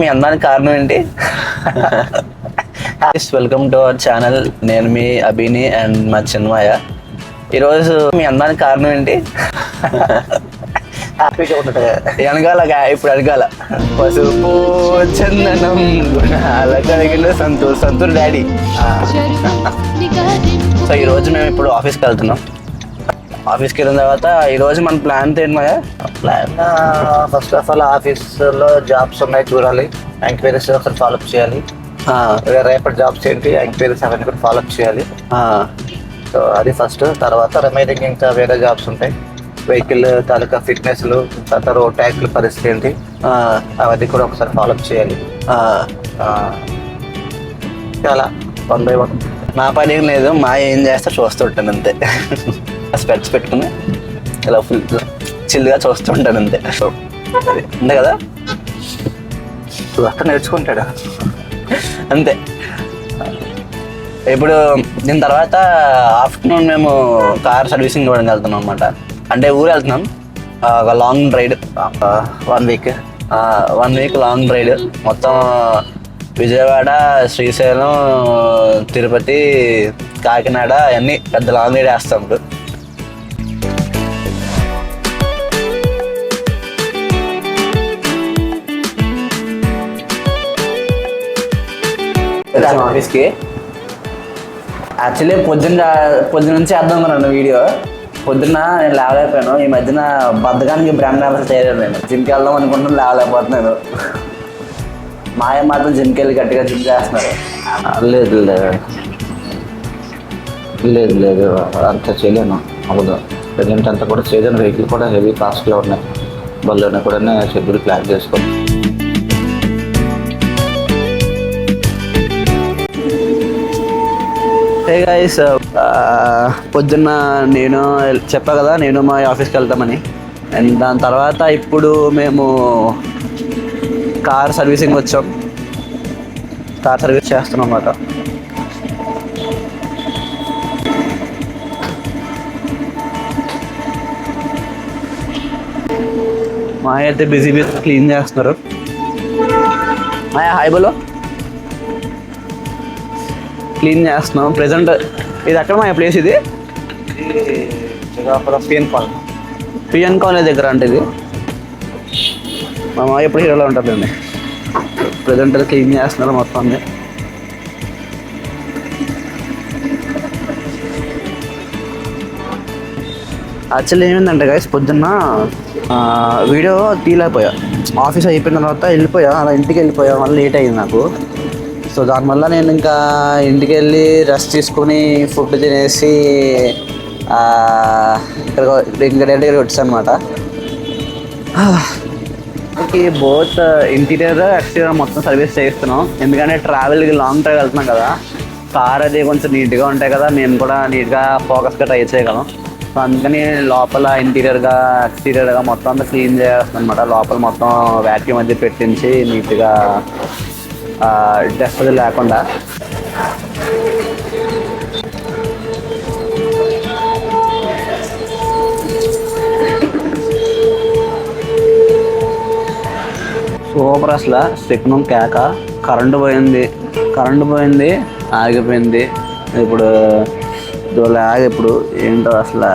మీ అందరికి కారణం ఏంటి? Welcome to our channel. నేను మీ అభిని అండ్ మా చిన్మయ. ఈరోజు మీ అందరికి కారణం ఏంటి? హ్యాపీగా ఉన్నట్టుగా వెనకాల ఇప్పుడు అడగాల. పసుపు చందనం గుణాల కలిగిన సంతూర్ డాడీ. సో ఈరోజు మేము ఇప్పుడు ఆఫీస్కి వెళ్తున్నాం. ఆఫీస్కి వెళ్ళిన తర్వాత ఈరోజు మన ప్లాన్ ఏంటి? ప్లాన్ ఫస్ట్ ఆఫ్ ఆల్ ఆఫీస్లో జాబ్స్ ఉన్నాయి, చూడాలి. ఎంక్వైరీస్ ఒకసారి ఫాలోఅప్ చేయాలి. రేపటి జాబ్స్ ఏంటి, ఎంక్వైరీస్ అవన్నీ కూడా ఫాలోఅప్ చేయాలి. సో అది ఫస్ట్. తర్వాత రిమైనింగ్ ఇంకా వేరే జాబ్స్ ఉంటాయి. వెహికల్ తాలూకా ఫిట్నెస్లు, తర్వాత రోడ్ ట్యాక్ల పరిస్థితి ఏంటి, అవన్నీ కూడా ఒకసారి ఫాలోఅప్ చేయాలి. చాలా 1 by 1. నా పని ఏం లేదు, మా ఏం చేస్తా చూస్తుంటాను అంతే. స్పెట్స్ పెట్టుకుని ఇలా ఫుల్ చిల్లుగా చూస్తుంటాను అంతే. సో అది అంతే కదా, అక్కడ నేర్చుకుంటాడా అంతే. ఇప్పుడు దీని తర్వాత ఆఫ్టర్నూన్ మేము కార్ సర్వీసింగ్ ఇవ్వడానికి వెళ్తున్నాం అనమాట. అంటే ఊరు వెళ్తున్నాం, ఒక long ride. 1 week long ride. మొత్తం విజయవాడ, శ్రీశైలం, తిరుపతి, కాకినాడ అన్నీ పెద్ద లాంగ్ రైడ్ వేస్తాం ఇప్పుడు. ఆఫీస్కి యాక్చువల్లీ పొద్దున్న నుంచి వేద్దాం అనుకున్నాను వీడియో. పొద్దున్న నేను లేవలేకపోయాను. ఈ మధ్యన బద్ధకానికి బ్రాండ్ అంబాసిడర్ చేయలేదు. నేను జిమ్కి వెళ్దాం అనుకుంటున్నాను, లేవలేకపోతున్నాను. మాయ మాత్రం జిమ్కి వెళ్ళి గట్టిగా జిమ్ చేస్తున్నారు. లేదు లేదు లేదు అంత చేయలేను, అవ్వదు. ప్రజెంట్ అంతా కూడా చేయలేను. వెహికల్ కూడా హెవీ కాస్ట్లో ఉన్నాయి. బల్లోనే కూడా షెడ్యూల్ ప్లాన్ చేసుకోండి. హే గైస్, పొద్దున్న నేను చెప్పా కదా నేను మా ఆఫీస్కి వెళ్తామని. అండ్ దాని తర్వాత ఇప్పుడు మేము కార్ సర్వీసింగ్ వచ్చాం. కార్ సర్వీస్ చేస్తున్నాం అన్నమాట. మా అయితే బిజీ క్లీన్ చేస్తున్నారు. హాయ్ బోలో. క్లీన్ చేస్తున్నాం ప్రెజెంట్. ఇది ఎక్కడ మా ప్లేస్? ఇది పిఎన్ కాలేజ్ దగ్గర అంటే ఇది. మా మాయ ఎప్పుడు హీరోలో ఉంటుందండి. ప్రెజెంట్ అది క్లీన్ చేస్తున్నారు మొత్తం అన్నీ. యాక్చువల్లీ ఏమైందంటే గైస్, పొద్దున్న వీడియో తీయలేకపోయా. ఆఫీస్ అయిపోయిన తర్వాత వెళ్ళిపోయా, అలా ఇంటికి వెళ్ళిపోయా. మళ్ళీ లేట్ అయింది నాకు. సో దానివల్ల నేను ఇంకా ఇంటికి వెళ్ళి రెస్ట్ తీసుకొని ఫుడ్ తినేసి ఇక్కడ దగ్గర వచ్చాను అనమాట. బోత్ ఇంటీరియర్ ఎక్స్టీరియర్ మొత్తం సర్వీస్ చేస్తున్నాం. ఎందుకంటే ట్రావెల్కి లాంగ్ డ్రైవ్ వెళ్తున్నాం కదా. కార్ అది కొంచెం నీట్గా ఉంటాయి కదా, మేము కూడా నీట్గా ఫోకస్గా ట్రై చేయగలం. సో అందుకని లోపల ఇంటీరియర్గా ఎక్స్టీరియర్గా మొత్తం అంతా క్లీన్ చేస్తాను అనమాట. లోపల మొత్తం వ్యాక్యూమ్ అది పెట్టించి నీట్గా డస్ట్ అది లేకుండా. సూపర్ అసలు సిగ్నల్ కేక. కరెంటు పోయింది ఆగిపోయింది. ఇప్పుడు ఇప్పుడు ఏంటో అసలు.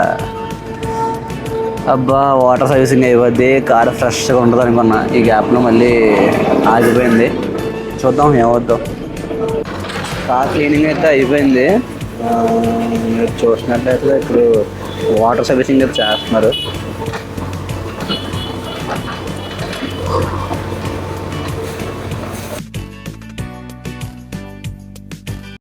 అబ్బా, వాటర్ సర్వీసింగ్ అయిపోద్ది, కార్ ఫ్రెష్గా ఉంటుంది అనుకున్నా. ఈ గ్యాప్లో మళ్ళీ ఆగిపోయింది. చూద్దాం ఏమవుద్దాం. కార్ క్లీనింగ్ అయితే అయిపోయింది. మీరు చూసినట్లయితే ఇప్పుడు వాటర్ సర్వీసింగ్ అయితే చేస్తున్నారు.